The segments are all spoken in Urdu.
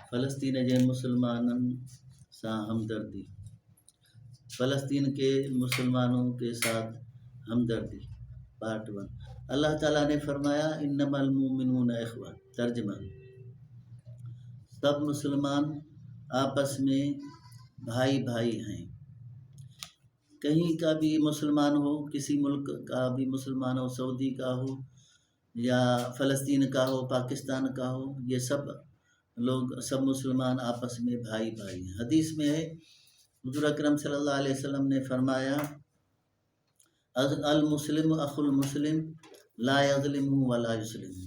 فلسطین جن مسلمانن سا ہمدردی، فلسطین کے مسلمانوں کے ساتھ ہمدردی پارٹ 1۔ اللہ تعالیٰ نے فرمایا انما المؤمنون اخوہ، ترجمہ سب مسلمان آپس میں بھائی بھائی ہیں۔ کہیں کا بھی مسلمان ہو، کسی ملک کا بھی مسلمان ہو، سعودی کا ہو یا فلسطین کا ہو، پاکستان کا ہو، یہ سب لوگ، سب مسلمان آپس میں بھائی بھائی ہیں۔ حدیث میں ہے حضور اکرم صلی اللہ علیہ وسلم نے فرمایا المسلم اخو المسلم لا یظلمہ ولا یظلمہ،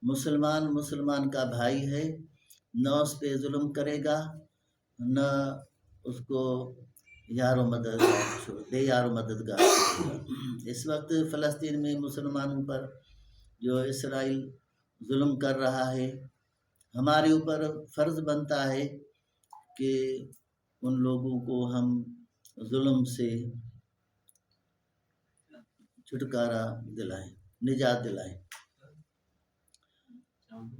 مسلمان مسلمان کا بھائی ہے، نہ اس پہ ظلم کرے گا، نہ اس کو یار و مددگار۔ اس وقت فلسطین میں مسلمانوں پر جو اسرائیل ظلم کر رہا ہے، ہمارے اوپر فرض بنتا ہے کہ ان لوگوں کو ہم ظلم سے چھٹکارا دلائیں، نجات دلائیں۔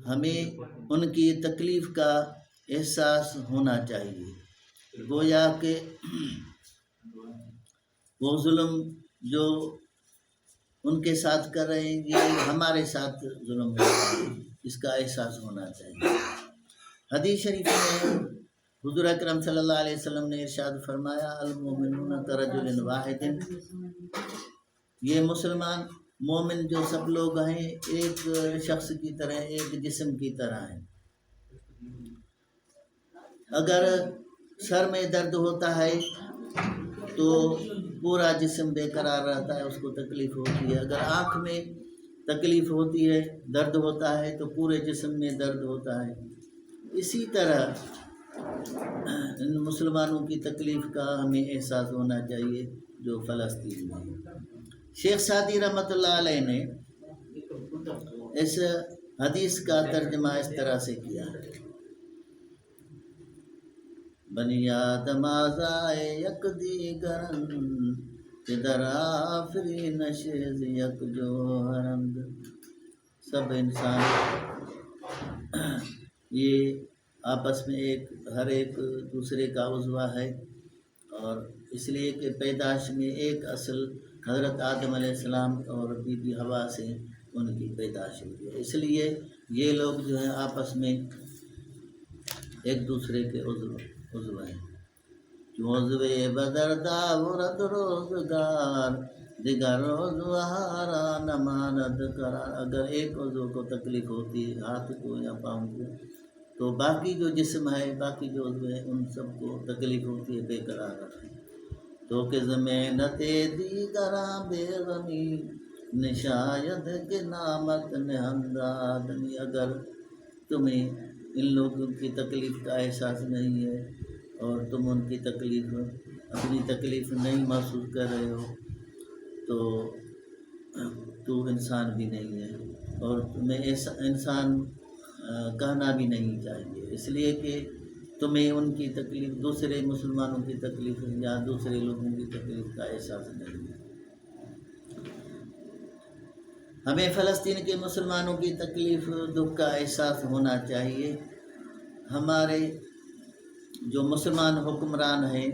ہمیں ان کی تکلیف کا احساس ہونا چاہیے، گویا کہ وہ ظلم جو ان کے ساتھ کر رہے ہیں یہ ہمارے ساتھ ظلم ہو رہا ہے، اس کا احساس ہونا چاہیے۔ حدیث شریف میں حضور اکرم صلی اللہ علیہ وسلم نے ارشاد فرمایا المؤمنون کرجل واحد، یہ مسلمان مومن جو سب لوگ ہیں ایک شخص کی طرح، ایک جسم کی طرح ہیں۔ اگر سر میں درد ہوتا ہے تو پورا جسم بے قرار رہتا ہے، اس کو تکلیف ہوتی ہے۔ اگر آنکھ میں تکلیف ہوتی ہے، درد ہوتا ہے تو پورے جسم میں درد ہوتا ہے۔ اسی طرح ان مسلمانوں کی تکلیف کا ہمیں احساس ہونا چاہیے جو فلسطین میں ہے۔ شیخ سعدی رحمۃ اللہ علیہ نے اس حدیث کا ترجمہ اس طرح سے کیا ہے بنی آدم آزائے یک دیگرن ادھر آفری نشیز یک جوہرند، سب انسان یہ آپس میں ہر ایک دوسرے کا عضو ہے، اور اس لیے کہ پیدائش میں ایک اصل حضرت آدم علیہ السلام اور بی بی حوا سے ان کی پیدائش ہوئی ہے۔ اس لیے یہ لوگ جو ہیں آپس میں ایک دوسرے کے عضو ہیں۔ عضوے بدر داورد روزگار دیگر عضو ہارا نماند قرار، اگر ایک عضو کو تکلیف ہوتی ہے، ہاتھ کو یا پاؤں کو، تو باقی جو جسم ہے، باقی جو عضو ہے، ان سب کو تکلیف ہوتی ہے، بے قرار رہتے ہیں۔ تو کہ زمینت دیگراں بے غمی نشاید کے نامت نہند آدمی، اگر تمہیں ان لوگوں کی تکلیف کا احساس نہیں ہے اور تم ان کی تکلیف، اپنی تکلیف نہیں محسوس کر رہے ہو، تو انسان بھی نہیں ہے، اور تمہیں انسان کہنا بھی نہیں چاہیے، اس لیے کہ تمہیں ان کی تکلیف، دوسرے مسلمانوں کی تکلیف یا دوسرے لوگوں کی تکلیف کا احساس نہیں ہے۔ ہمیں فلسطین کے مسلمانوں کی تکلیف، دکھ کا احساس ہونا چاہیے۔ ہمارے جو مسلمان حکمران ہیں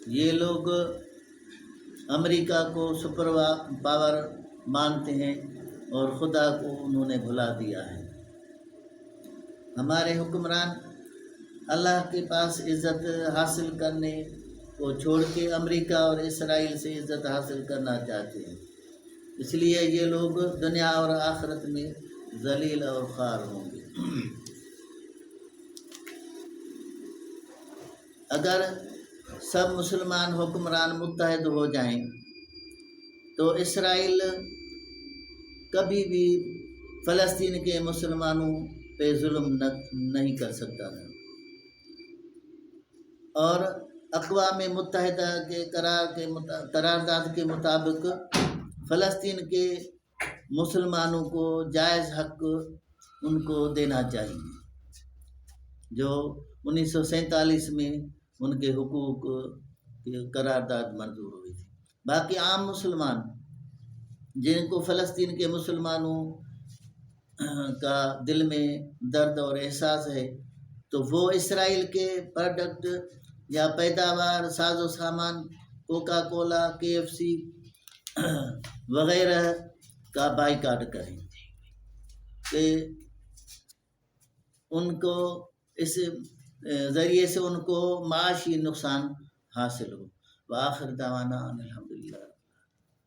یہ لوگ امریکہ کو سپر پاور مانتے ہیں اور خدا کو انہوں نے بھلا دیا ہے۔ ہمارے حکمران اللہ کے پاس عزت حاصل کرنے کو چھوڑ کے امریکہ اور اسرائیل سے عزت حاصل کرنا چاہتے ہیں، اس لیے یہ لوگ دنیا اور آخرت میں ذلیل اور خوار ہوں گے۔ اگر سب مسلمان حکمران متحد ہو جائیں تو اسرائیل کبھی بھی فلسطین کے مسلمانوں پہ ظلم نہیں کر سکتا تھا، اور اقوام متحدہ کے قرارداد کے مطابق فلسطین کے مسلمانوں کو جائز حق ان کو دینا چاہیے، جو 1947 میں ان کے حقوق کی قرارداد منظور ہوئی تھی۔ باقی عام مسلمان جن کو فلسطین کے مسلمانوں کا دل میں درد اور احساس ہے تو وہ اسرائیل کے پروڈکٹ یا پیداوار ساز و سامان کوکا کولا KFC وغیرہ کا بائیکاٹ کریں کہ ان کو اس ذریعے سے ان کو معاشی نقصان حاصل ہو۔ وآخر دعوانا الحمدللہ۔